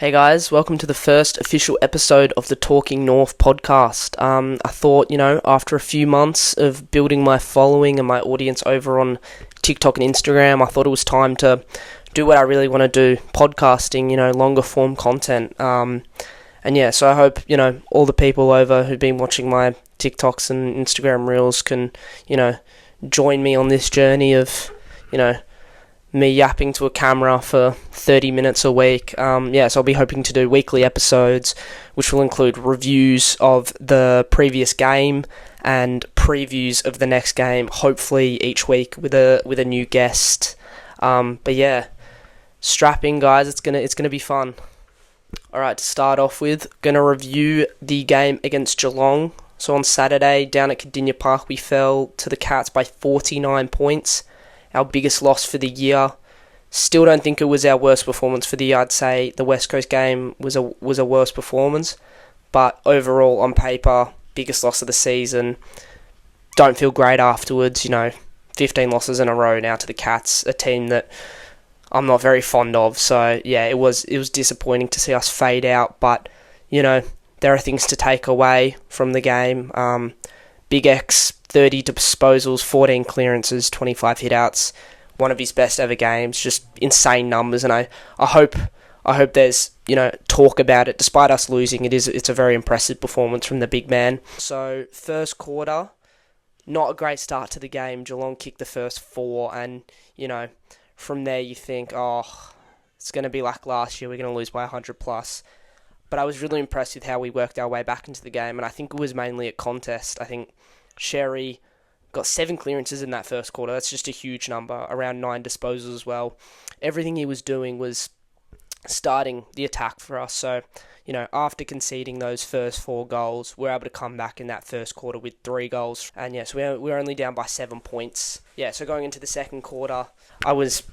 Hey guys, welcome to the first official episode of the Talking Norf podcast. I thought, after a few months of building my following and my audience over on TikTok and Instagram, I thought it was time to do what I really want to do, podcasting, longer form content. So I hope, all the people over who've been watching my TikToks and Instagram reels can, join me on this journey of, me yapping to a camera for 30 minutes a week. So I'll be hoping to do weekly episodes, which will include reviews of the previous game and previews of the next game, hopefully each week with a new guest. Strap in, guys. It's gonna be fun. All right, to start off with, gonna review the game against Geelong. So on Saturday, down at Cardinia Park, we fell to the Cats by 49 points. Our biggest loss for the year. Still don't think it was our worst performance for the year. I'd say the West Coast game was a worse performance. But overall, on paper, biggest loss of the season. Don't feel great afterwards. 15 losses in a row now to the Cats, a team that I'm not very fond of. So, yeah, it was disappointing to see us fade out. But, there are things to take away from the game. Big X, 30 disposals, 14 clearances, 25 hitouts. One of his best ever games. Just insane numbers, and I hope there's talk about it. Despite us losing, it's a very impressive performance from the big man. So first quarter, not a great start to the game. Geelong kicked the first 4, and from there you think, it's going to be like last year. We're going to lose by 100 plus. But I was really impressed with how we worked our way back into the game, and I think it was mainly a contest. I think Sherry got 7 clearances in that first quarter. That's just a huge number. Around 9 disposals as well. Everything he was doing was starting the attack for us. So, after conceding those first 4 goals, we're able to come back in that first quarter with 3 goals. And yes, we're only down by 7 points. Yeah, so going into the second quarter, I was,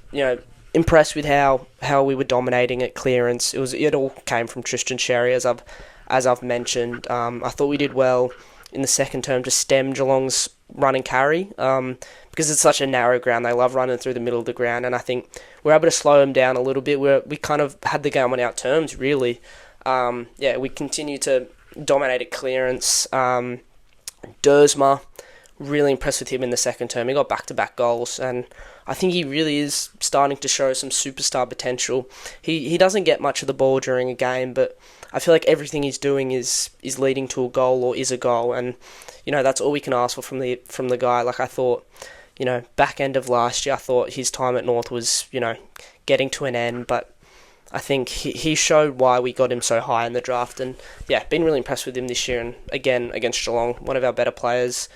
impressed with how we were dominating at clearance. It all came from Tristan Sherry, as I've mentioned. I thought we did well in the second term to stem Geelong's run and carry, because it's such a narrow ground. They love running through the middle of the ground, and I think we're able to slow them down a little bit. We kind of had the game on our terms, really. We continue to dominate at clearance. Dersma, really impressed with him in the second term. He got back-to-back goals, and I think he really is starting to show some superstar potential. He doesn't get much of the ball during a game, but I feel like everything he's doing is leading to a goal or is a goal, and that's all we can ask for from the guy. Like I thought, back end of last year, I thought his time at North was getting to an end, but I think he showed why we got him so high in the draft, and been really impressed with him this year, and again against Geelong, one of our better players.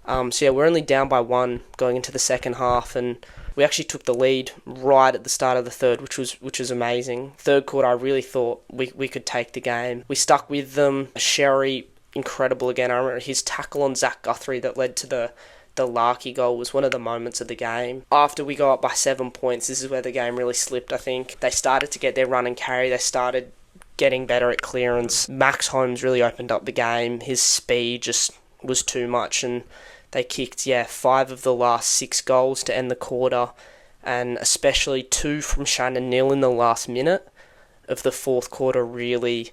We're only down by 1 going into the second half, and we actually took the lead right at the start of the third, which was amazing. Third quarter, I really thought we could take the game. We stuck with them. Sherry, incredible again. I remember his tackle on Zach Guthrie that led to the Larkey goal was one of the moments of the game. After we go up by 7 points, this is where the game really slipped, I think. They started to get their run and carry. They started getting better at clearance. Max Holmes really opened up the game. His speed just was too much, and they kicked, 5 of the last 6 goals to end the quarter, and especially 2 from Shannon Neal in the last minute of the fourth quarter really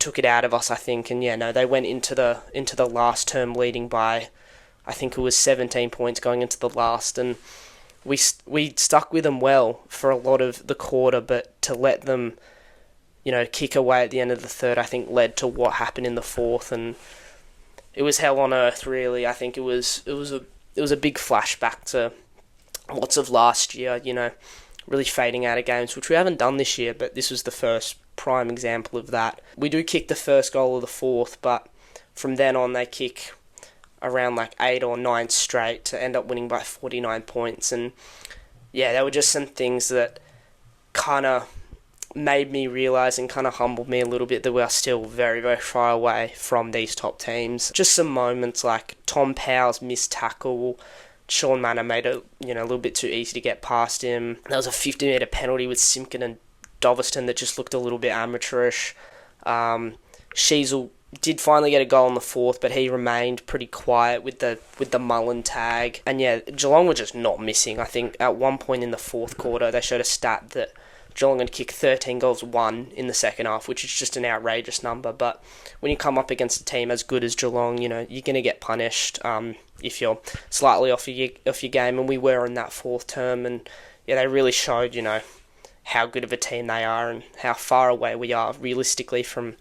took it out of us, I think. And they went into the last term leading by, I think it was 17 points going into the last, and we stuck with them well for a lot of the quarter, but to let them, kick away at the end of the third, I think led to what happened in the fourth, and it was hell on earth, really. I think it was a big flashback to lots of last year, really fading out of games, which we haven't done this year, but this was the first prime example of that. We do kick the first goal of the fourth, but from then on they kick around 8 or 9 straight to end up winning by 49 points. And there were just some things that kind of made me realise and kind of humbled me a little bit that we are still very, very far away from these top teams. Just some moments like Tom Powell's missed tackle. Sean Manor made it a little bit too easy to get past him. There was a 50-metre penalty with Simpkin and Doveston that just looked a little bit amateurish. Sheasel did finally get a goal in the fourth, but he remained pretty quiet with the Mullen tag. And Geelong were just not missing. I think at one point in the fourth quarter, they showed a stat that Geelong had kicked 13 goals, 1 in the second half, which is just an outrageous number. But when you come up against a team as good as Geelong, you're going to get punished if you're slightly off your game. And we were in that fourth term, and they really showed, how good of a team they are and how far away we are realistically from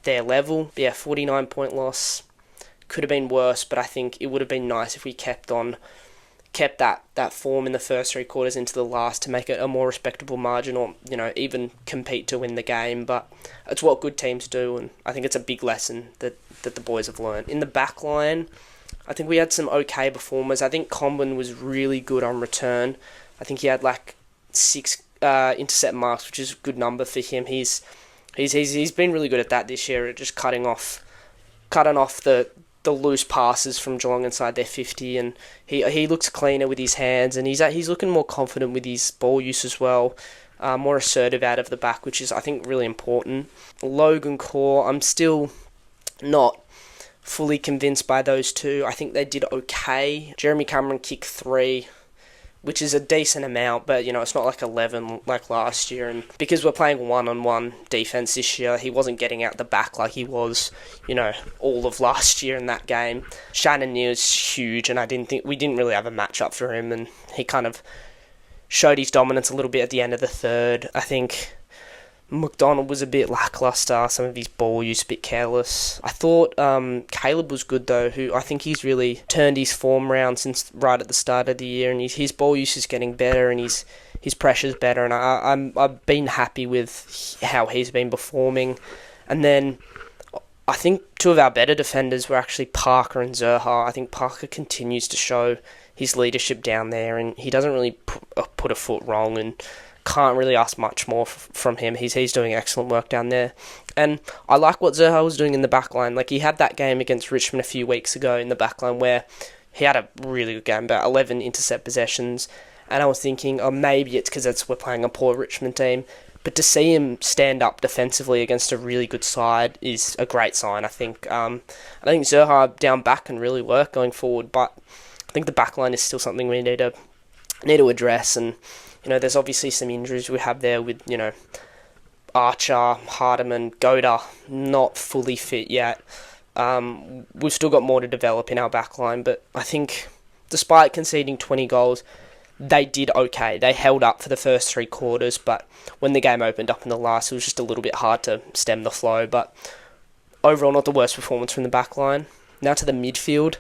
their level. 49-point loss could have been worse, but I think it would have been nice if we kept that form in the first three quarters into the last to make it a more respectable margin, or even compete to win the game. But it's what good teams do, and I think it's a big lesson that the boys have learned. In the back line, I think we had some okay performers. I think Comben was really good on return. I think he had 6 intercept marks, which is a good number for him. He's been really good at that this year, at just cutting off the loose passes from Geelong inside their 50, and he looks cleaner with his hands, and he's looking more confident with his ball use as well, more assertive out of the back, which is, I think, really important. Logan Core, I'm still not fully convinced by those two. I think they did okay. Jeremy Cameron kicked 3, which is a decent amount, but it's not 11 like last year. And because we're playing one-on-one defense this year, he wasn't getting out the back like he was, all of last year in that game. Shannon Neal's huge, and we didn't really have a matchup for him, and he kind of showed his dominance a little bit at the end of the third. I think McDonald was a bit lacklustre, some of his ball use a bit careless. I thought Caleb was good though, who I think he's really turned his form round since right at the start of the year, and his ball use is getting better, and his pressure's better, and I've been happy with how he's been performing. And then I think two of our better defenders were actually Parker and Zerha. I think Parker continues to show his leadership down there, and he doesn't really put a foot wrong, and can't really ask much more from him. He's doing excellent work down there. And I like what Zerha was doing in the backline. He had that game against Richmond a few weeks ago in the backline where he had a really good game, about 11 intercept possessions. And I was thinking, maybe it's because we're playing a poor Richmond team. But to see him stand up defensively against a really good side is a great sign, I think. I think Zerha down back can really work going forward, but I think the backline is still something we need to address. And there's obviously some injuries we have there with, Archer, Hardiman, Goda, not fully fit yet. We've still got more to develop in our backline, but I think despite conceding 20 goals, they did okay. They held up for the first three quarters, but when the game opened up in the last, it was just a little bit hard to stem the flow. But overall, not the worst performance from the backline. Now to the midfield.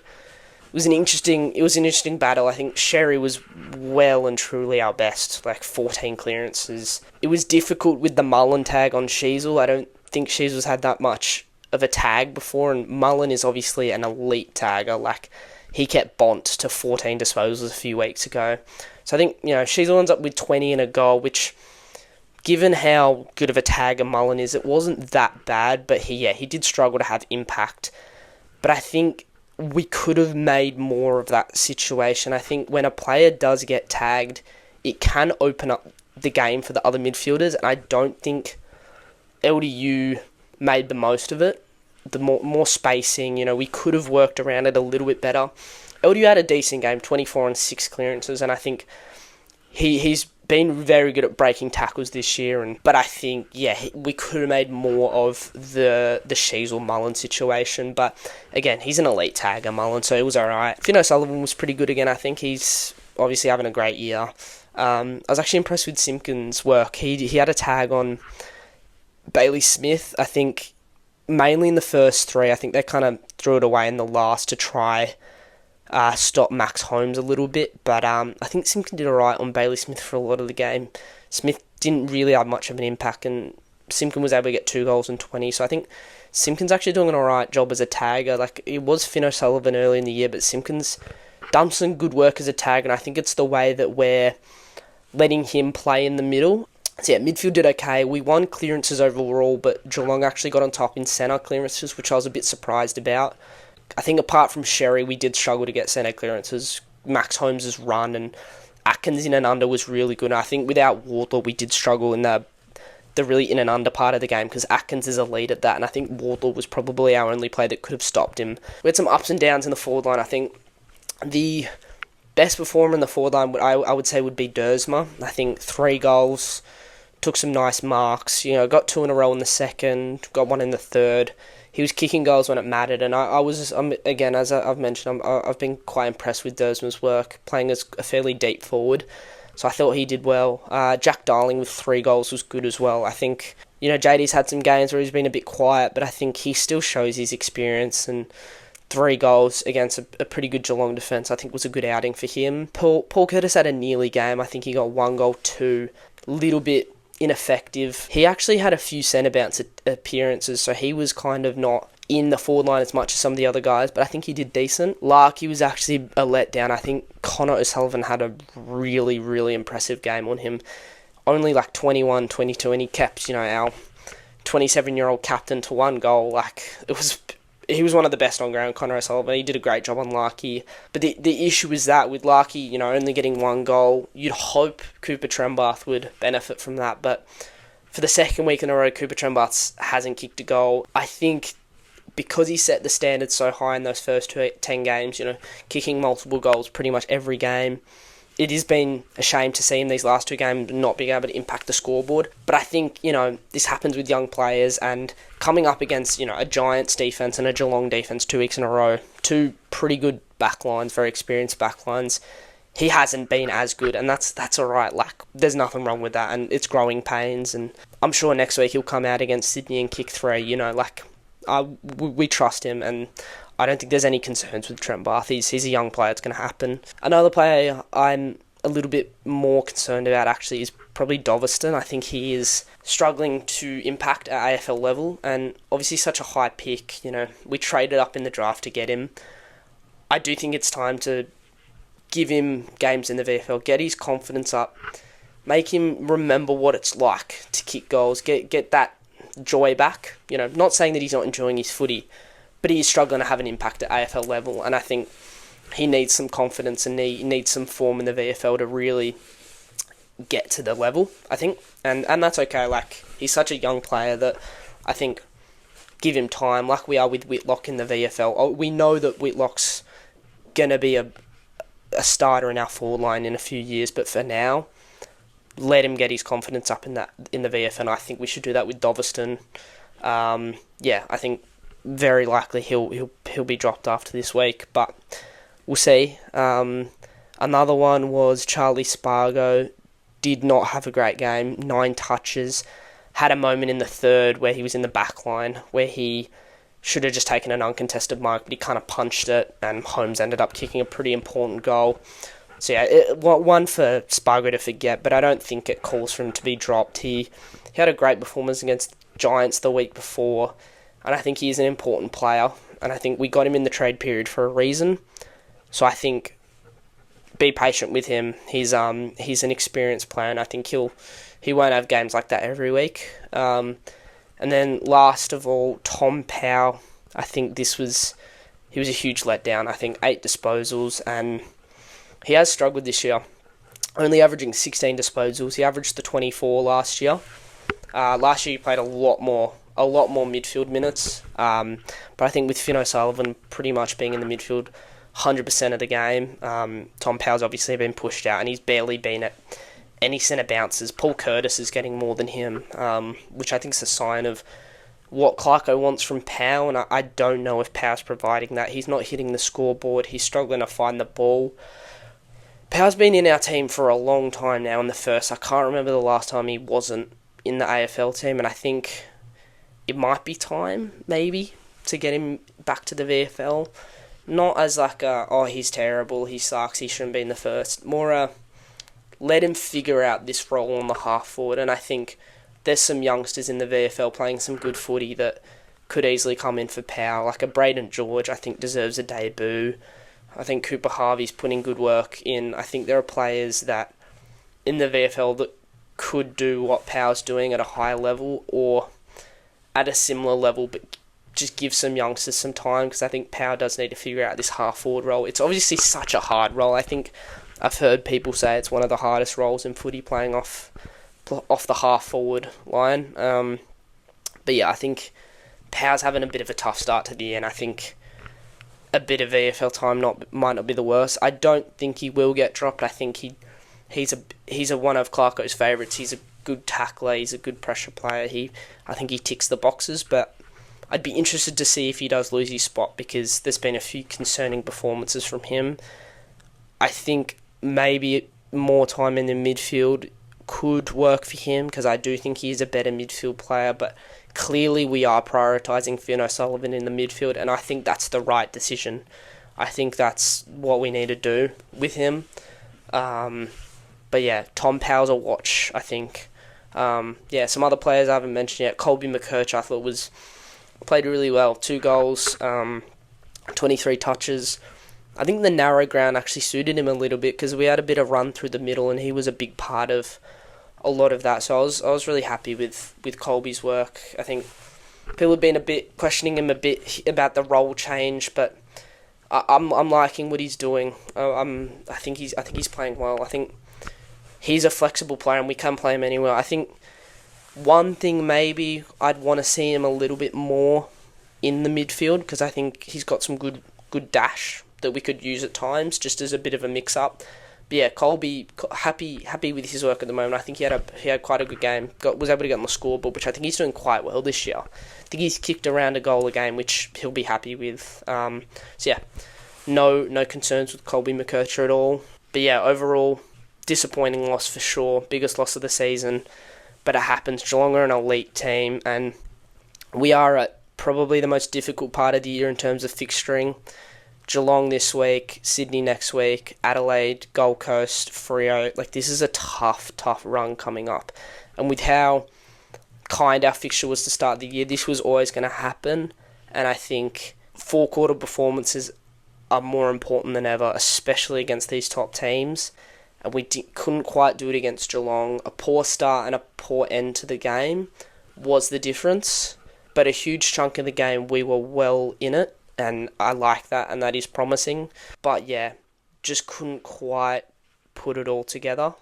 It was an interesting battle. I think Sherry was well and truly our best, 14 clearances. It was difficult with the Mullen tag on Sheasel. I don't think Sheasel's had that much of a tag before, and Mullen is obviously an elite tagger. He kept Bont to 14 disposals a few weeks ago. So I think, Sheasel ends up with 20 and a goal, which, given how good of a tagger Mullen is, it wasn't that bad, but he did struggle to have impact. But I think we could have made more of that situation. I think when a player does get tagged, it can open up the game for the other midfielders, and I don't think LDU made the most of it. The more spacing, we could have worked around it a little bit better. LDU had a decent game, 24 and 6 clearances, and I think he's been very good at breaking tackles this year. But I think, we could have made more of the Sheasel Mullen situation. But again, he's an elite tagger, Mullen, so it was alright. Finn O'Sullivan was pretty good again. I think he's obviously having a great year. I was actually impressed with Simpkins' work. He had a tag on Bailey Smith, I think, mainly in the first 3. I think they kind of threw it away in the last to try stop Max Holmes a little bit, but I think Simpkins did alright on Bailey Smith for a lot of the game. Smith didn't really have much of an impact, and Simpkins was able to get 2 goals and 20, so I think Simpkins actually doing an alright job as a tagger. It was Finn O'Sullivan early in the year, but Simpkins done some good work as a tagger, and I think it's the way that we're letting him play in the middle. So midfield did okay. We won clearances overall, but Geelong actually got on top in centre clearances, which I was a bit surprised about. I think apart from Sherry, we did struggle to get centre clearances. Max Holmes' run and Atkins in and under was really good. And I think without Wardlaw, we did struggle in the really in and under part of the game, because Atkins is a lead at that, and I think Wardlaw was probably our only player that could have stopped him. We had some ups and downs in the forward line. I think the best performer in the forward line, I would say, would be Dersma. I think 3 goals, took some nice marks. Got 2 in a row in the second, got 1 in the third. He was kicking goals when it mattered, and again, as I've mentioned, I've been quite impressed with Dersman's work, playing as a fairly deep forward. So I thought he did well. Jack Darling with 3 goals was good as well. I think, JD's had some games where he's been a bit quiet, but I think he still shows his experience, and 3 goals against a pretty good Geelong defence I think was a good outing for him. Paul Curtis had a nearly game. I think he got 1 goal, 2. Little bit ineffective. He actually had a few centre bounce appearances, so he was kind of not in the forward line as much as some of the other guys, but I think he did decent. Larkey was actually a letdown. I think Connor O'Sullivan had a really, really impressive game on him. Only 21, 22, and he kept, our 27-year-old captain to 1 goal. He was one of the best on ground, Connor O'Sullivan. He did a great job on Larkey. But the issue is that with Larkey, only getting 1 goal, you'd hope Cooper Trembath would benefit from that. But for the second week in a row, Cooper Trembath hasn't kicked a goal. I think because he set the standard so high in those first 10 games, kicking multiple goals pretty much every game, it has been a shame to see him these last 2 games not being able to impact the scoreboard. But I think, this happens with young players, and coming up against, a Giants defence and a Geelong defence 2 weeks in a row, 2 pretty good backlines, very experienced backlines, he hasn't been as good, and that's alright. There's nothing wrong with that, and it's growing pains, and I'm sure next week he'll come out against Sydney and kick 3, we trust him, and I don't think there's any concerns with Trent Barth. He's a young player, it's going to happen. Another player I'm a little bit more concerned about actually is probably Doveston. I think he is struggling to impact at AFL level, and obviously such a high pick. We traded up in the draft to get him. I do think it's time to give him games in the VFL, get his confidence up, make him remember what it's like to kick goals, get that joy back. Not saying that he's not enjoying his footy, but he is struggling to have an impact at AFL level, and I think he needs some confidence and he needs some form in the VFL to really get to the level, I think. And that's okay. He's such a young player that I think give him time, like we are with Whitlock in the VFL. We know that Whitlock's going to be a starter in our forward line in a few years, but for now, let him get his confidence up in the VFL, and I think we should do that with Doveston. I think very likely he'll be dropped after this week, but we'll see. Another one was Charlie Spargo. Did not have a great game. 9 touches. Had a moment in the third where he was in the back line where he should have just taken an uncontested mark, but he kind of punched it, and Holmes ended up kicking a pretty important goal. So one for Spargo to forget, but I don't think it calls for him to be dropped. He had a great performance against Giants the week before, and I think he's an important player, and I think we got him in the trade period for a reason. So I think be patient with him. He's an experienced player, and I think he won't have games like that every week. And then last of all, Tom Powell. I think he was a huge letdown. I think 8 disposals, and he has struggled this year, only averaging 16 disposals. He averaged the 24 last year. Last year he played a lot more midfield minutes. But I think with Finn O'Sullivan pretty much being in the midfield 100% of the game, Tom Powell's obviously been pushed out, and he's barely been at any centre bounces. Paul Curtis is getting more than him, which I think is a sign of what Clarko wants from Powell, and I don't know if Powell's providing that. He's not hitting the scoreboard. He's struggling to find the ball. Powell's been in our team for a long time now in the first. I can't remember the last time he wasn't in the AFL team, and I think it might be time, maybe, to get him back to the VFL. Not as he's terrible, he sucks, he shouldn't be in the first. More let him figure out this role on the half forward, and I think there's some youngsters in the VFL playing some good footy that could easily come in for Powell. Like a Braden George, I think deserves a debut. I think Cooper Harvey's putting good work in. I think there are players that in the VFL that could do what Powell's doing at a higher level or at a similar level, but just give some youngsters some time, because I think Powell does need to figure out this half-forward role. It's obviously such a hard role. I think I've heard people say it's one of the hardest roles in footy, playing off the half-forward line. But yeah, I think Powell's having a bit of a tough start to the year, and I think a bit of VFL time might not be the worst. I don't think he will get dropped. I think he's one of Clarko's favourites. He's good tackler. He's a good pressure player. I think he ticks the boxes, but I'd be interested to see if he does lose his spot because there's been a few concerning performances from him. I think maybe more time in the midfield could work for him because I do think he's a better midfield player, but clearly we are prioritising Finn O'Sullivan in the midfield, and I think that's the right decision. I think that's what we need to do with him. But yeah, Tom Powell's a watch, I think. Some other players I haven't mentioned yet. Colby McKerch, I thought played really well. 2 goals, 23 touches. I think the narrow ground actually suited him a little bit because we had a bit of run through the middle and he was a big part of a lot of that. So I was really happy with Colby's work. I think people have been a bit questioning him a bit about the role change, but I'm liking what he's doing. I think he's playing well. I think he's a flexible player and we can play him anywhere. I think one thing maybe I'd want to see him a little bit more in the midfield because I think he's got some good dash that we could use at times, just as a bit of a mix-up. But yeah, Colby, happy with his work at the moment. I think he had quite a good game. Was able to get on the scoreboard, which I think he's doing quite well this year. I think he's kicked around a goal a game, which he'll be happy with. No concerns with Colby McKercher at all. But yeah, overall, disappointing loss for sure. Biggest loss of the season, but it happens. Geelong are an elite team, and we are at probably the most difficult part of the year in terms of fixturing. Geelong this week, Sydney next week, Adelaide, Gold Coast, Freo. This is a tough run coming up. And with how kind our fixture was to start the year, this was always going to happen. And I think four-quarter performances are more important than ever, especially against these top teams. And we couldn't quite do it against Geelong. A poor start and a poor end to the game was the difference. But a huge chunk of the game, we were well in it. And I like that, and that is promising. But yeah, just couldn't quite put it all together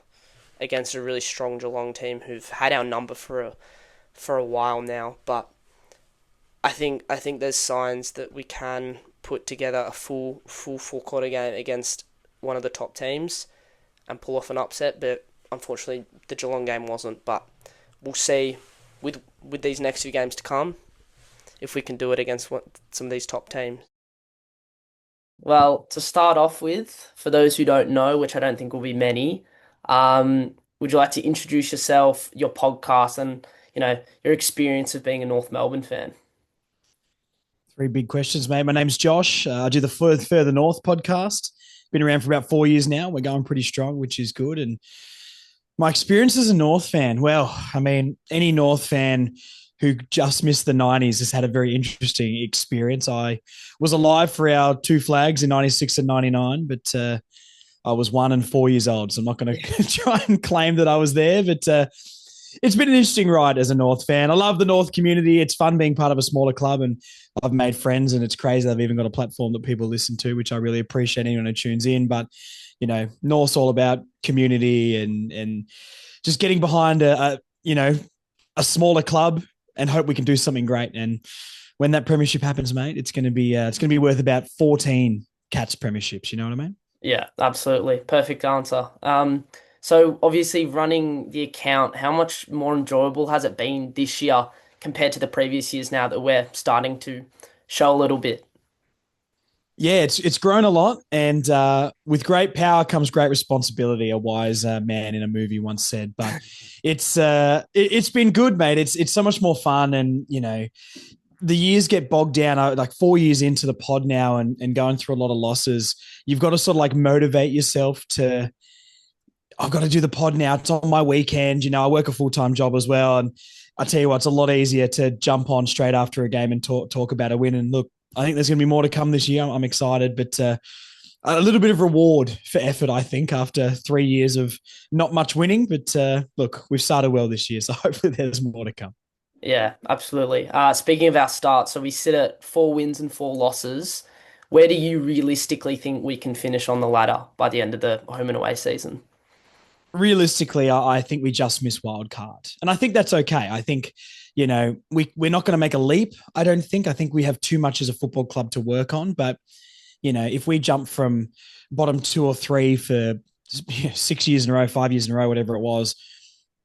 against a really strong Geelong team who've had our number for a while now. But I think there's signs that we can put together a full four-quarter game against one of the top teams and pull off an upset. But unfortunately, the Geelong game wasn't. But we'll see with these next few games to come if we can do it against some of these top teams. Well, to start off with, for those who don't know, which I don't think will be many, would you like to introduce yourself, your podcast, and your experience of being a North Melbourne fan? 3 big questions, mate. My name's Josh. I do the Further North podcast. Been around for about 4 years now. We're going pretty strong, which is good. And my experience as a North fan, well, I mean, any North fan who just missed the 90s has had a very interesting experience. I was alive for our 2 flags in 96 and 99, but I was 1 and 4 years old, so I'm not going to try and claim that I was there, but it's been an interesting ride as a North fan. I love the North community. It's fun being part of a smaller club, and I've made friends, and it's crazy. I've even got a platform that people listen to, which I really appreciate anyone who tunes in. But, North's all about community and just getting behind a smaller club and hope we can do something great. And when that premiership happens, mate, it's going to be worth about 14 Cats premierships. You know what I mean? Yeah, absolutely. Perfect answer. So obviously running the account, how much more enjoyable has it been this year compared to the previous years now that we're starting to show a little bit? Yeah, it's grown a lot, and with great power comes great responsibility. A wise man in a movie once said. But it's been good, mate. It's so much more fun, and the years get bogged down. Like 4 years into the pod now, and going through a lot of losses, you've got to sort of motivate yourself to. I've got to do the pod now. It's on my weekend. I work a full-time job as well, and I tell you what, it's a lot easier to jump on straight after a game and talk about a win. And look, I think there's going to be more to come this year. I'm excited, but a little bit of reward for effort, I think, after 3 years of not much winning. But look, we've started well this year, so hopefully there's more to come. Yeah, absolutely. Speaking of our start, so we sit at 4 wins and 4 losses. Where do you realistically think we can finish on the ladder by the end of the home and away season? Realistically, I think we just miss wild card, and I think that's okay. I think we're not going to make a leap. I don't think. I think we have too much as a football club to work on. But if we jump from bottom 2 or 3 for 6 years in a row, 5 years in a row, whatever it was,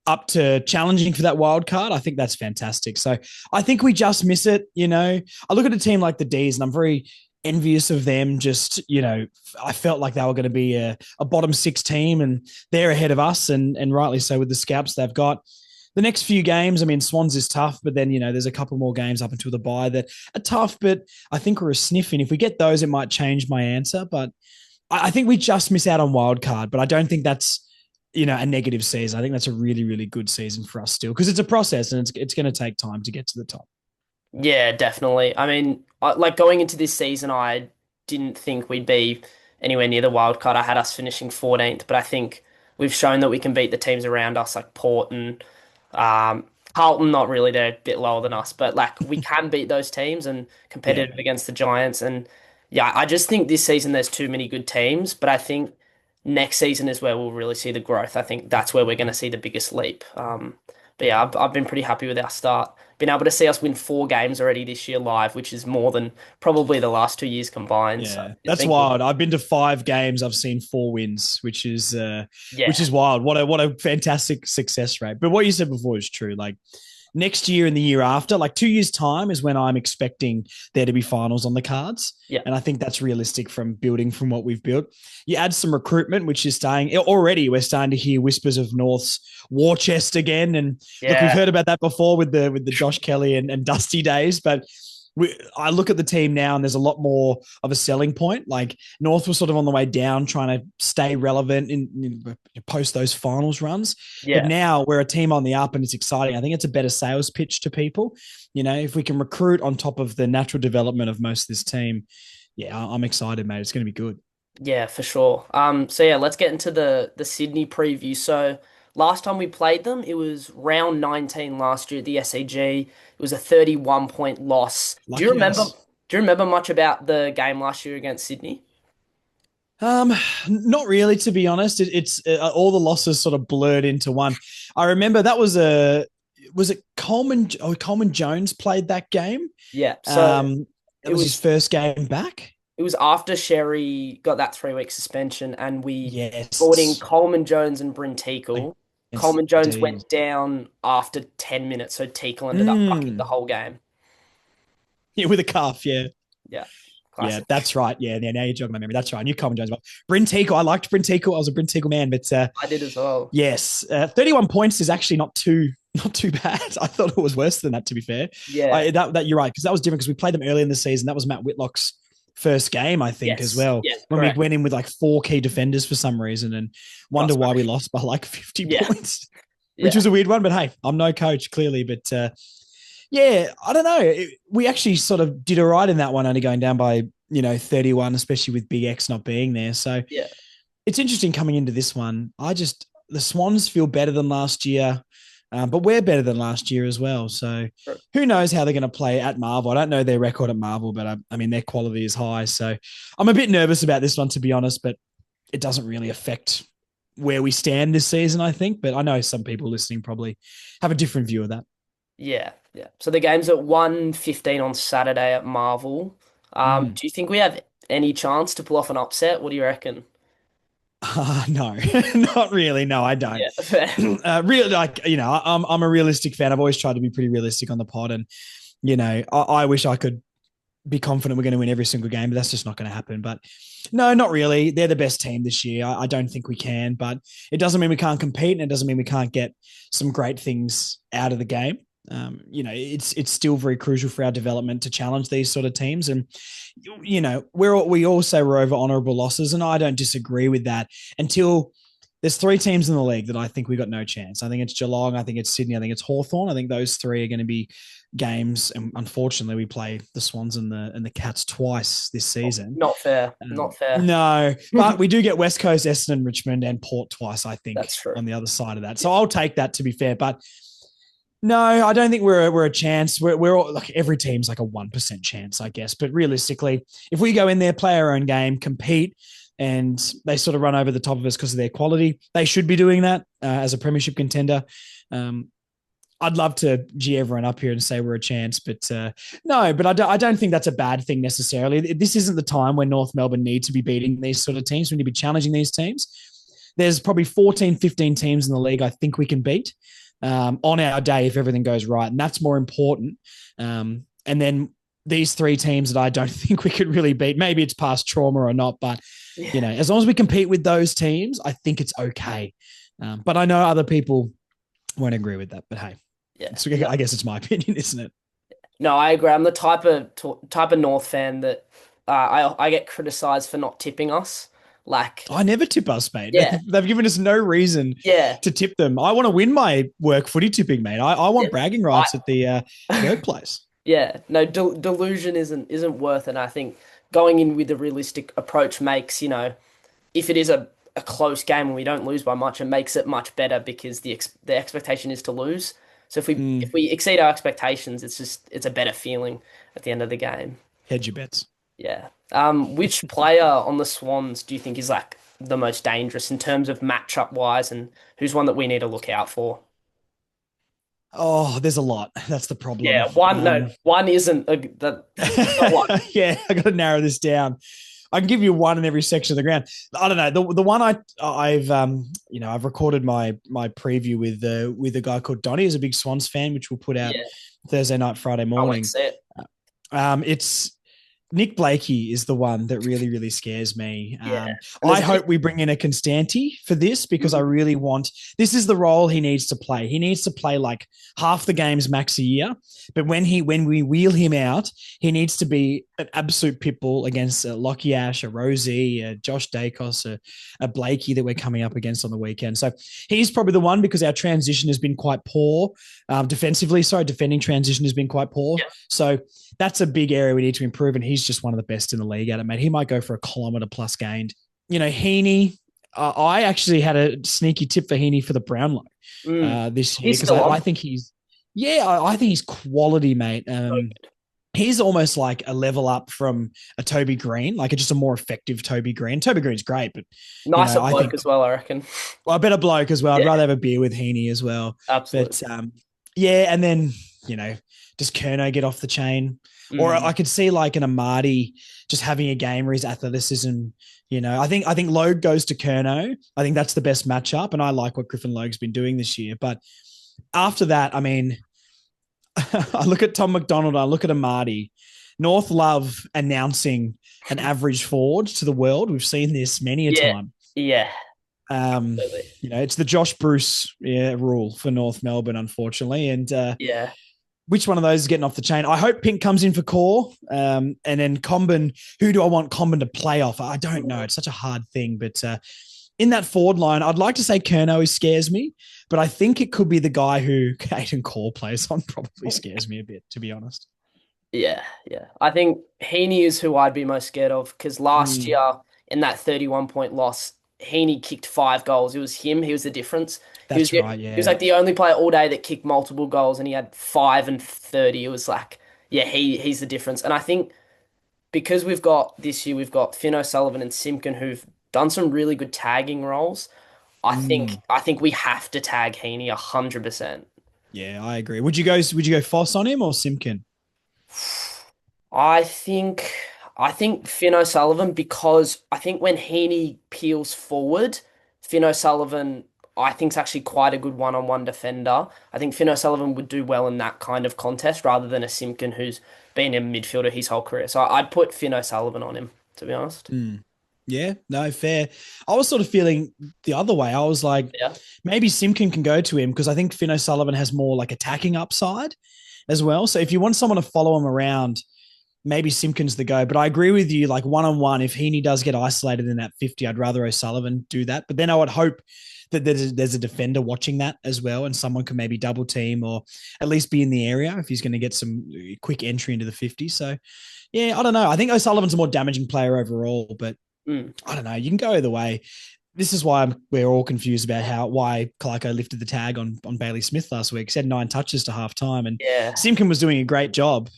up to challenging for that wild card, I think that's fantastic. So I think we just miss it. I look at a team like the D's and I'm very envious of them. Just, I felt like they were going to be a bottom six team and they're ahead of us and rightly so with the scalps they've got. The next few games, I mean, Swans is tough, but then, there's a couple more games up until the bye that are tough, but I think we're a sniff in. If we get those, it might change my answer. But I think we just miss out on wild card, but I don't think that's, a negative season. I think that's a really, really good season for us still because it's a process and it's going to take time to get to the top. Yeah, definitely. I mean, like going into this season, I didn't think we'd be anywhere near the wild card. I had us finishing 14th, but I think we've shown that we can beat the teams around us, like Port and Carlton. Not really; they're a bit lower than us, but like we can beat those teams and Yeah. competitive against the Giants. And yeah, I just think this season there's too many good teams, but I think next season is where we'll really see the growth. I think that's where we're going to see the biggest leap. But yeah, I've been pretty happy with our start. Been able to see us win 4 games already this year live, which is more than probably the last 2 years combined. So Yeah, it's that's been good. wild. I've been to 5 games. I've seen 4 wins, which Yeah, is wild. What a fantastic success rate. But what you said before is true. Like next year and the year after, like 2 years' time is when I'm expecting there to be finals on the cards. yeah, And I think that's realistic from building from what we've built. You add some recruitment, which is starting already. We're starting to hear whispers of North's war chest again. And look, we've yeah, heard about that before with the Josh Kelly and Dusty days, but I look at the team now and there's a lot more of a selling point. Like North was sort of on the way down, trying to stay relevant in post those finals runs. But yeah. now we're a team on the up and it's exciting. I think it's a better sales pitch to people. If we can recruit on top of the natural development of most of this team, yeah, I'm excited, mate. It's going to be good. Yeah, for sure. So yeah, let's get into the Sydney preview. So last time we played them, it was round 19 last year at the SCG. It was a 31 point loss. Do you Lucky remember? us. Do you remember much about the game last year against Sydney? Um, Not really, to be honest. It's all the losses sort of blurred into one. I remember that was it Coleman? Oh, Coleman Jones played that game. Yeah. So Um, that it was his was first game back. it was after Sherry got that 3 week suspension, and we brought in Yes, Coleman Jones and Bryn Teakle. against Coleman the Jones D's. went down after 10 minutes, so Teakle ended up rucking the Mm. whole game. Yeah, with a cuff. Yeah, Yeah, yeah, classic. that's right. Yeah, now you're jogging my memory. That's right. I knew Coleman Jones. Well, Bryn Teakle. I liked Bryn Teakle. I was a Bryn Teakle man, but I did as well. yes, 31 points is actually not too bad. I thought it was worse than that, to be fair. Yeah. That you're right, because that was different because we played them early in the season. That was Matt Whitlock's first game, I think, as Yes. well. Yes. When we Correct. went in with like 4 key defenders for some reason and wonder Trust why we me. lost by like 50 Yeah. points, which Yeah. was a weird one. But hey, I'm no coach, clearly. But yeah, I don't know. We actually sort of did all right in that one, only going down by, 31, especially with Big X not being there. So Yeah. it's interesting coming into this one. The Swans feel better than last year, but we're better than last year as well. So Sure. who knows how they're going to play at Marvel? I don't know their record at Marvel, but I mean, their quality is high. So I'm a bit nervous about this one, to be honest, but it doesn't really affect where we stand this season, I think. But I know some people listening probably have a different view of that. Yeah. Yeah. So the game's at 1:15 on Saturday at Marvel. Mm. Do you think we have any chance to pull off an upset? What do you reckon? No, not really. No, I don't. Yeah. Fair. Really, like I'm a realistic fan. I've always tried to be pretty realistic on the pod, and I wish I could be confident we're going to win every single game, but that's just not going to happen. But no, not really. They're the best team this year. I don't think we can, but it doesn't mean we can't compete, and it doesn't mean we can't get some great things out of the game. It's still very crucial for our development to challenge these sort of teams, and we all say we're over honourable losses, and I don't disagree with that until there's 3 teams in the league that I think we got no chance. I think it's Geelong, I think it's Sydney, I think it's Hawthorn. I think those 3 are going to be games, and unfortunately, we play the Swans and the Cats twice this season. Not fair. Not fair. No, but we do get West Coast, Essendon, Richmond, and Port twice, I think, That's true. on the other side of that. So I'll take that, to be fair. But no, I don't think we're a chance. We're all, like, every team's like a 1% chance, I guess. But realistically, if we go in there, play our own game, compete, and they sort of run over the top of us because of their quality, they should be doing that as a premiership contender. I'd love to G everyone up here and say we're a chance, but no, but I don't think that's a bad thing necessarily. This isn't the time when North Melbourne need to be beating these sort of teams. We need to be challenging these teams. there's probably 14, 15 teams in the league I think we can beat on our day if everything goes right. And that's more important. And then these three teams that I don't think we could really beat, maybe it's past trauma or not, but Yeah, as long as we compete with those teams, I think it's okay. But I know other people won't agree with that. But hey, yeah. I guess it's my opinion, isn't it? No, I agree. I'm the type of North fan that I get criticized for not tipping us. Like, I never tip us, mate. yeah, They've given us no reason yeah, to tip them. I want to win my work footy tipping, mate. I yeah. want bragging I rights at the workplace. yeah. No, delusion isn't worth it. And I think going in with a realistic approach makes, if it is a close game and we don't lose by much, it makes it much better because the expectation is to lose. So if we Mm, if we exceed our expectations, it's a better feeling at the end of the game. hedge your bets. Yeah. Which player on the Swans do you think is like the most dangerous in terms of matchup wise, and who's one that we need to look out for? Oh, there's a lot. That's the problem. Yeah, one no, one isn't not one. Yeah, I got to narrow this down. I can give you one in every section of the ground. I don't know the one I've recorded my preview with a guy called Donny, who's a big Swans fan, which we'll put out Yeah, Thursday night, Friday can't wait to morning. see it. It's Nick Blakey is the one that really, really scares me. Yeah, and I hope we bring in a Constanti for this because I really want this is the role he needs to play. He needs to play like half the games max a year, but when we wheel him out, he needs to be an absolute pitbull against a Lockie Ash, a Rosie, a Josh Dacos, a Blakey that we're coming up against on the weekend. So he's probably the one because our transition has been quite poor defensively. Sorry, defending transition has been quite poor. yeah, So that's a big area we need to improve. And he's just one of the best in the league at it, mate. He might go for a kilometre plus gained. Heaney, I actually had a sneaky tip for Heaney for the Brownlow this year he's because still on. I think I think he's quality, mate. He's almost like a level up from a Toby Green, like just a more effective Toby Green. Toby Green's great, but Nicer I bloke think as well, I reckon. a better bloke as well. I'd Yeah, rather have a beer with Heaney as well. absolutely. But yeah, and then does Kerno get off the chain? Or I could see like an Amadi just having a game where his athleticism. I think Logue goes to Kerno. I think that's the best matchup, and I like what Griffin Logue's been doing this year. But after that, I mean, I look at Tom McDonald. I look at Amadi. North love announcing an average forward to the world. We've seen this many a Yeah, time. yeah, Um, absolutely. it's the Josh Bruce rule for North Melbourne, unfortunately. And Yeah, which one of those is getting off the chain? I hope Pink comes in for core. And then Comben, who do I want Comben to play off? I don't know. It's such a hard thing. But in that forward line, I'd like to say Kerno scares me, but I think it could be the guy who Aiden Core plays on probably scares me a bit, to be honest. yeah, yeah. I think Heaney is who I'd be most scared of because last Mm, year in that 31-point loss, Heaney kicked 5 goals. It was him. He was the difference. that's right. He was Yeah. like the only player all day that kicked multiple goals, and he had 5 and 30. It was like, yeah, he's the difference. And I think because we've got this year, we've got Finn O'Sullivan and Simpkin who've done some really good tagging roles. I think Mm, I think we have to tag Heaney 100%. yeah, I agree. Would you go Foss on him or Simpkin? I think I think Finn O'Sullivan because I think when Heaney peels forward, Finn O'Sullivan I think is actually quite a good one-on-one defender. I think Finn O'Sullivan would do well in that kind of contest rather than a Simpkin who's been a midfielder his whole career. So I'd put Finn O'Sullivan on him, to be honest. Mm. Yeah, no, fair. I was sort of feeling the other way. I was like, Yeah. maybe Simpkin can go to him because I think Finn O'Sullivan has more like attacking upside as well. So if you want someone to follow him around, maybe Simpkins the go. But I agree with you, like one on one, if Heaney does get isolated in that 50, I'd rather O'Sullivan do that. But then I would hope that there's a defender watching that as well, and someone can maybe double team or at least be in the area if he's going to get some quick entry into the 50. So, yeah, I don't know. I think O'Sullivan's a more damaging player overall, but Mm. I don't know. You can go either way. This is why we're all confused about why Clarko lifted the tag on Bailey Smith last week. He said 9 touches to half time, and Yeah. Simpkin was doing a great job.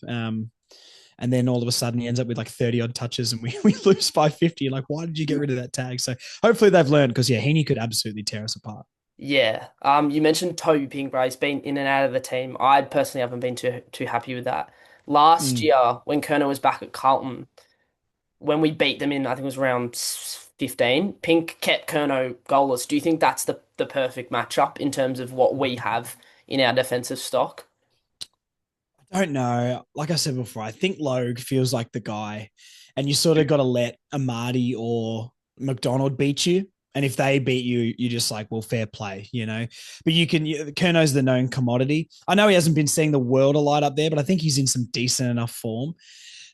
And then all of a sudden he ends up with like 30 odd touches and we lose by 50. You're like, why did you get rid of that tag? So hopefully they've learned because, yeah, Heaney could absolutely tear us apart. Yeah. You mentioned Toby Pingray's He's been in and out of the team. I personally haven't been too happy with that. Last Mm, year, when Kerner was back at Carlton, when we beat them in, I think it was round 15. Pink kept Kerno goalless. Do you think that's the perfect matchup in terms of what we have in our defensive stock? I don't know. Like I said before, I think Logue feels like the guy, and you sort of got to let Amadi or McDonald beat you. And if they beat you, you're just like, well, fair play, you know. But Kerno's the known commodity. I know he hasn't been seeing the world a light up there, but I think he's in some decent enough form.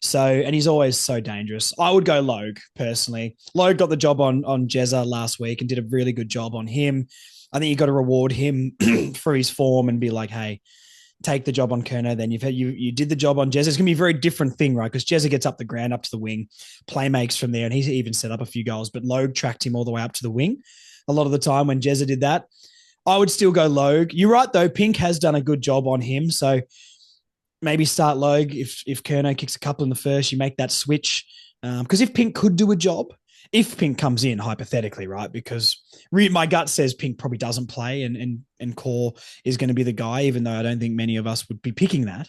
So, and he's always so dangerous. I would go Logue personally. Logue got the job on Jezza last week and did a really good job on him. I think you got to reward him for his form and be like, hey, take the job on Kerno, then you did the job on Jezza. It's gonna be a very different thing, right? Because Jezza gets up the ground, up to the wing, play makes from there, and he's even set up a few goals. But Logue tracked him all the way up to the wing. A lot of the time when Jezza did that, I would still go Logue. You're right though. Pink has done a good job on him, so maybe start Logue if Kerno kicks a couple in the first. You make that switch because if Pink could do a job, if Pink comes in hypothetically, right? Because my gut says Pink probably doesn't play, and Core is going to be the guy, even though I don't think many of us would be picking that.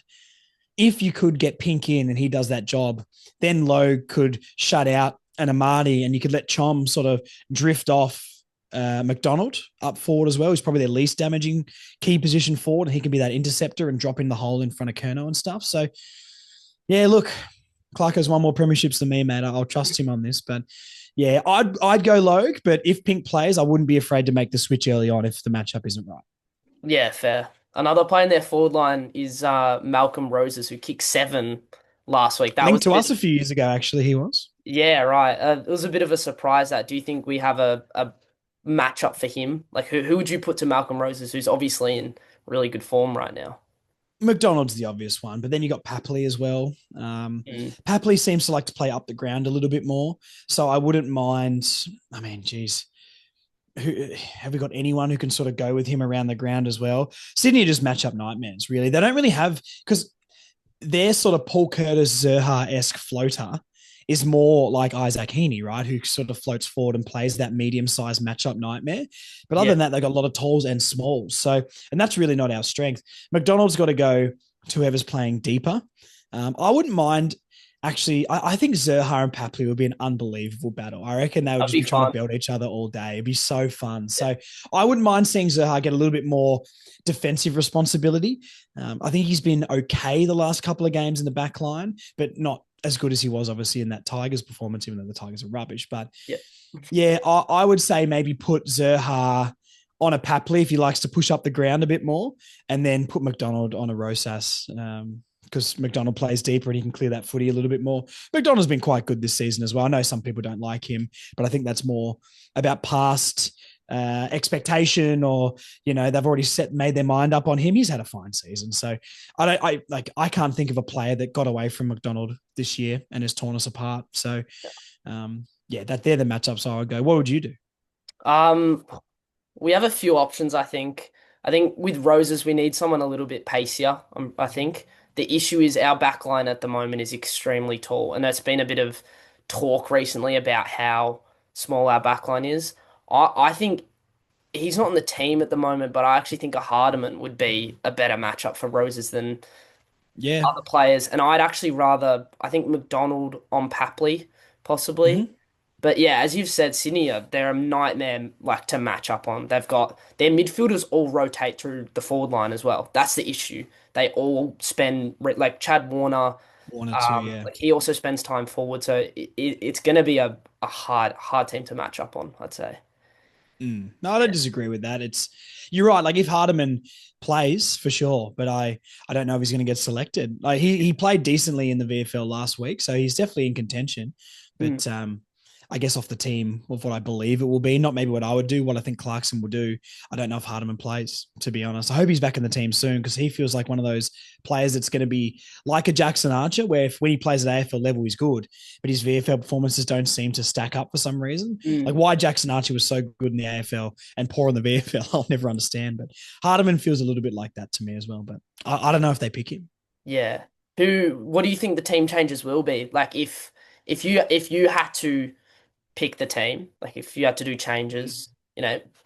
If you could get Pink in and he does that job, then Logue could shut out an Amadi, and you could let Chom sort of drift off McDonald up forward as well. He's probably their least damaging key position forward, and he can be that interceptor and drop in the hole in front of Kerno and stuff. So, yeah, look, Clarko's won more premierships than me, mate. I'll trust him on this, but yeah, I'd go Logue, but if Pink plays, I wouldn't be afraid to make the switch early on if the matchup isn't right. Yeah, fair. Another player in their forward line is Malcolm Roses, who kicked 7 last week. That was Linked a to us bit, a few years ago, actually, he was. yeah, right. It was a bit of a surprise. That do you think we have a matchup for him? Like, who would you put to Malcolm Roses, who's obviously in really good form right now? McDonald's the obvious one, but then you got Papley as well. Mm. Papley seems to like to play up the ground a little bit more, so I wouldn't mind. I mean, geez, have we got anyone who can sort of go with him around the ground as well? Sydney just match up nightmares, really. They don't really have because their sort of Paul Curtis Zerha esque floater is more like Isaac Heaney, right? Who sort of floats forward and plays that medium sized matchup nightmare. But other Yeah, than that, they've got a lot of talls and smalls. So, and that's really not our strength. McDonald's got to go to whoever's playing deeper. I wouldn't mind. Actually, I think Zerha and Papley would be an unbelievable battle. I reckon they would that'd just be be trying to fun. belt each other all day. It'd be so fun. Yeah. So I wouldn't mind seeing Zerha get a little bit more defensive responsibility. I think he's been okay the last couple of games in the back line, but not as good as he was obviously in that Tigers performance, even though the Tigers are rubbish. But Yeah. yeah, I would say maybe put Zerha on a Papley if he likes to push up the ground a bit more, and then put McDonald on a Rosas because McDonald plays deeper and he can clear that footy a little bit more. McDonald's been quite good this season as well. I know some people don't like him, but I think that's more about past expectation, or they've already made their mind up on him. He's had a fine season, so I can't think of a player that got away from McDonald this year and has torn us apart. So yeah, that they're the matchups I would go. What would you do? Um, we have a few options, I think. I think with Roses, we need someone a little bit pacier. I think the issue is our back line at the moment is extremely tall, and there's been a bit of talk recently about how small our back line is. I think he's not on the team at the moment, but I actually think a Hardiman would be a better matchup for Roses than Yeah. other players. And I'd actually rather, I think McDonald on Papley, possibly. Mm-hmm. But yeah, as you've said, Sydney, they're a nightmare like to match up on. They've got their midfielders all rotate through the forward line as well. That's the issue. They all spend like Chad Warner, 1 or 2, yeah. like he also spends time forward. So it's going to be a hard team to match up on, I'd say. No, I don't disagree with that. You're right. Like if Hardiman plays for sure, but I don't know if he's going to get selected. Like he played decently in the VFL last week, so he's definitely in contention. Mm, But I guess off the team of what I believe it will be, not maybe what I would do, what I think Clarkson will do. I don't know if Hardiman plays, to be honest. I hope he's back in the team soon because he feels like one of those players that's going to be like a Jackson Archer, where when he plays at AFL level, he's good, but his VFL performances don't seem to stack up for some reason. Like mm. why Jackson Archer was so good in the AFL and poor in the VFL, I'll never understand. But Hardiman feels a little bit like that to me as well. But I don't know if they pick him. Yeah. What do you think the team changes will be? Like if you had to pick the team, like if you had to do changes,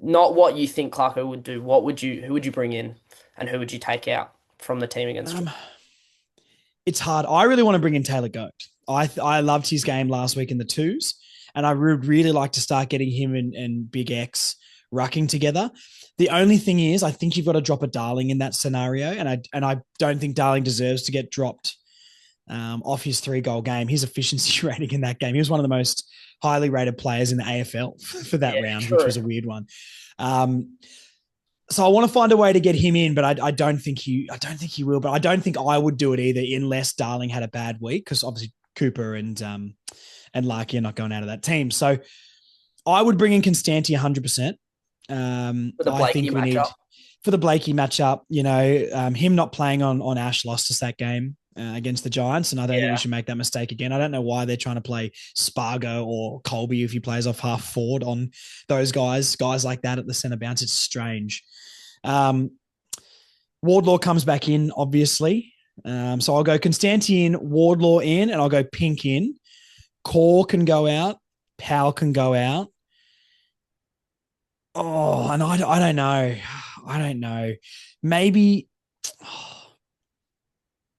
not what you think Clarko would do, who would you bring in and who would you take out from the team against Um, it's hard. I really want to bring in Taylor Goat. I loved his game last week in the twos. and I would really like to start getting him and Big X rucking together. The only thing is, I think you've got to drop a Darling in that scenario, and I don't think Darling deserves to get dropped off his 3-goal game. His efficiency rating in that game, he was one of the most highly rated players in the AFL for that Yeah, round, which true. was a weird one. So I want to find a way to get him in, but I don't think he will. But I don't think I would do it either, unless Darling had a bad week, because obviously Cooper and Larky are not going out of that team. So I would bring in Constanti 100%. For the I Blakey think we matchup. need for the Blakey matchup. Him not playing on Ash lost us that game against the Giants, and I don't think we Yeah. should make that mistake again. I don't know why they're trying to play Spargo or Colby if he plays off half forward on those guys like that at the centre bounce. It's strange. Um, Wardlaw comes back in, obviously. So I'll go Constanti in, Wardlaw in, and I'll go Pink in. Core can go out. Powell can go out. Oh, and I don't know. I don't know. Maybe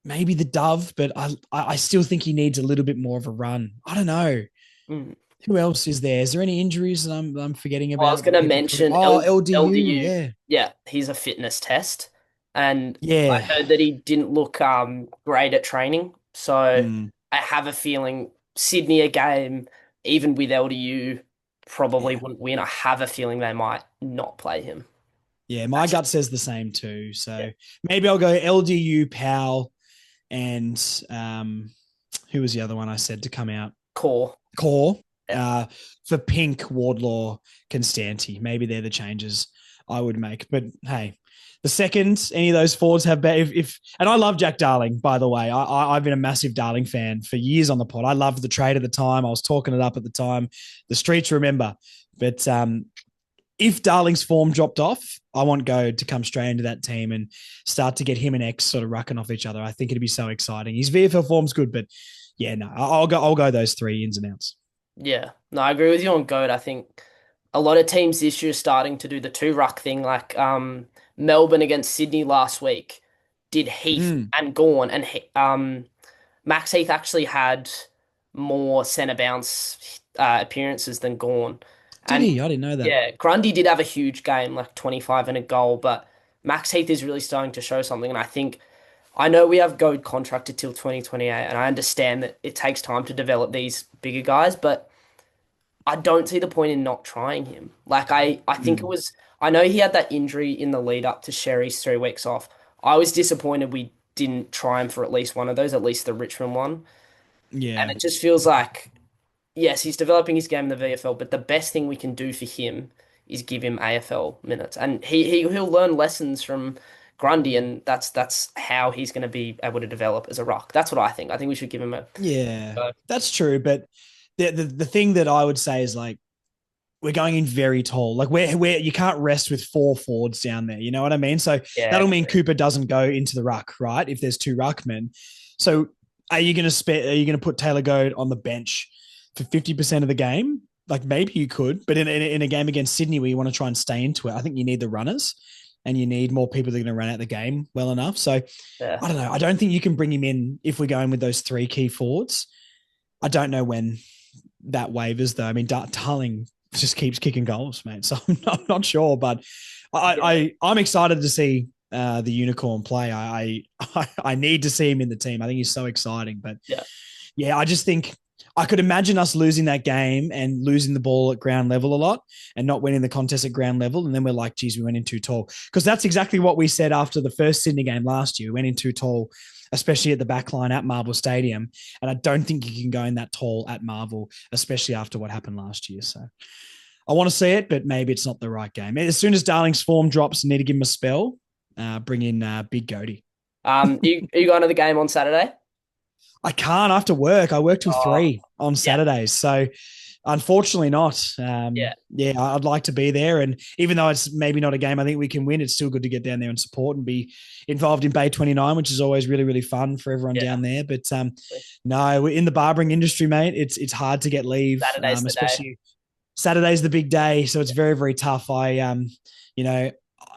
maybe the Dove, but I still think he needs a little bit more of a run. I don't know. Mm. Who else is there? Is there any injuries that I'm forgetting Well, I was about going that to we can put in? mention Oh, LDU. LDU. Yeah. Yeah, he's a fitness test. And I Yeah. heard that he didn't look great at training. So Mm, I have a feeling Sydney a game, even with LDU, probably yeah. wouldn't win. I have a feeling they might not play him. Yeah. My That's gut says the same too. yeah, So maybe I'll go LDU, Powell, and who was the other one I said to come out? core. Core. Yeah. For Pink, Wardlaw, Constanti. Maybe they're the changes I would make. But hey, the second any of those forwards have if and I love Jack Darling, by the way. I've been a massive Darling fan for years on the pod. I loved the trade at the time. I was talking it up at the time. The streets remember. But if Darling's form dropped off, I want Goad to come straight into that team and start to get him and X sort of rucking off each other. I think it'd be so exciting. His VFL form's good, but yeah, no, I'll go those 3 ins and outs. Yeah. No, I agree with you on GOAT. I think a lot of teams this year are starting to do the two ruck thing, like Melbourne against Sydney last week did Heath Mm. and Gawn, and Max Heath actually had more centre bounce appearances than Gawn. Did And he? I didn't know that. yeah, Grundy did have a huge game, like 25 and a goal, but Max Heath is really starting to show something. And I think, I know we have Goad contracted till 2028, and I understand that it takes time to develop these bigger guys, but I don't see the point in not trying him. Like, I think it Mm. was, I know he had that injury in the lead up to Sherry's 3 weeks off. I was disappointed we didn't try him for at least one of those, at least the Richmond one. And Yeah. it just feels like, yes, he's developing his game in the VFL, but the best thing we can do for him is give him AFL minutes, and he'll learn lessons from Grundy, and that's how he's going to be able to develop as a rock. That's what I think. I think we should give him a Yeah. go. That's true. But the thing that I would say is like we're going in very tall. Like where you can't rest with 4 forwards down there. You know what I mean? So Yeah, that'll mean Cooper doesn't go into the ruck, right? If there's 2 ruckmen. So are you gonna put Taylor Goad on the bench for 50% of the game? Like maybe you could, but in a game against Sydney where you want to try and stay into it, I think you need the runners and you need more people that are going to run out the game well enough. So yeah, I don't know. I don't think you can bring him in if we're going with those 3 key forwards. I don't know when that wavers though. I mean, Darling just keeps kicking goals, mate. So I'm not sure, but yeah, I'm excited to see the unicorn play. I need to see him in the team. I think he's so exciting. But yeah. yeah, I just think I could imagine us losing that game and losing the ball at ground level a lot and not winning the contest at ground level. And then we're like, geez, we went in too tall. Because that's exactly what we said after the first Sydney game last year. We went in too tall, especially at the back line at Marvel Stadium. And I don't think you can go in that tall at Marvel, especially after what happened last year. So I want to see it, but maybe it's not the right game. As soon as Darling's form drops, need to give him a spell. Bring in Big Goaty. Are you going to the game on Saturday? I can't after work. I work till Oh, 3 on yeah, Saturdays. So unfortunately not. yeah, Yeah, I'd like to be there. And even though it's maybe not a game I think we can win, it's still good to get down there and support and be involved in Bay 29, which is always really, really fun for everyone yeah. down there. But no, we're in the barbering industry, mate. It's hard to get leave, Saturday's the day. especially Saturday's the big day. So it's very, very tough. You know,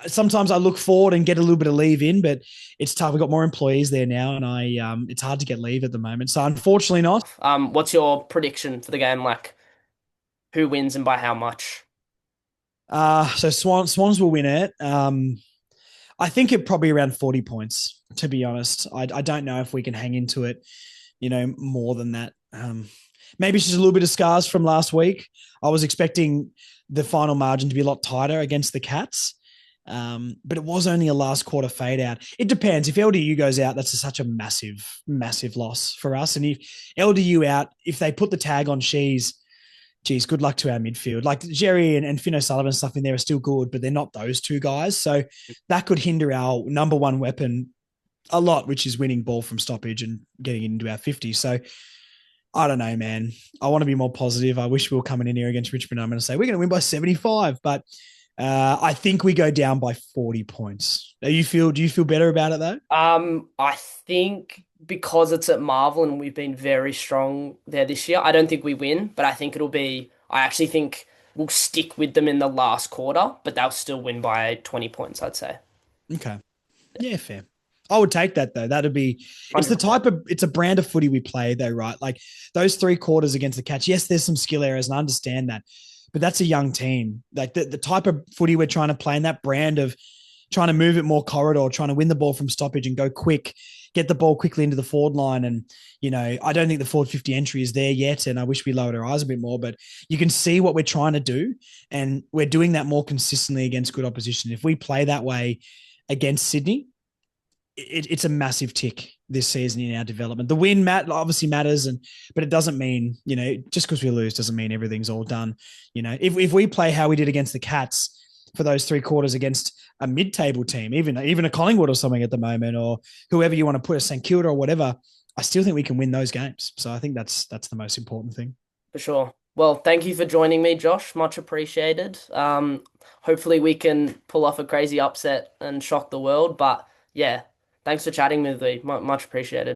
sometimes I look forward and get a little bit of leave in, but it's tough. We've got more employees there now, and it's hard to get leave at the moment. So unfortunately, not. What's your prediction for the game? Like, Who wins and by how much? So Swans will win it. I think it probably around 40 points, to be honest. I don't know if we can hang into it, more than that. Maybe it's just a little bit of scars from last week. I was expecting the final margin to be a lot tighter against the Cats. But it was only a last quarter fade out. It depends. If LDU goes out, that's such a massive, massive loss for us. And if LDU out, if they put the tag on Shees, geez, good luck to our midfield. Like Jerry and Finn O'Sullivan and stuff in there are still good, but they're not those two guys. So that could hinder our number one weapon a lot, which is winning ball from stoppage and getting into our 50. So I don't know, man. I want to be more positive. I wish we were coming in here against Richmond. I'm going to say we're going to win by 75, but I think we go down by 40 points. Do you feel better about it though? I think because it's at Marvel and we've been very strong there this year, I don't think we win, but I think I actually think we'll stick with them in the last quarter, but they'll still win by 20 points, I'd say. Okay. Yeah, fair. I would take that though. It's the 100%. type of, it's a brand of footy we play though, right? Like those three quarters against the Cats. Yes, there's some skill errors and I understand that, but that's a young team. Like the type of footy we're trying to play and that brand of trying to move it more corridor, trying to win the ball from stoppage and go quick, get the ball quickly into the forward line. And, I don't think the forward 50 entry is there yet. And I wish we lowered our eyes a bit more, but you can see what we're trying to do. And we're doing that more consistently against good opposition. If we play that way against Sydney, it's a massive tick this season in our development. The win obviously matters, but it doesn't mean, just because we lose doesn't mean everything's all done. If we play how we did against the Cats for those three quarters against a mid-table team, even a Collingwood or something at the moment, or whoever you want to put, a St Kilda or whatever, I still think we can win those games. So I think that's the most important thing. For sure. Well, thank you for joining me, Josh. Much appreciated. Hopefully we can pull off a crazy upset and shock the world. But yeah, thanks for chatting with me. Much appreciated.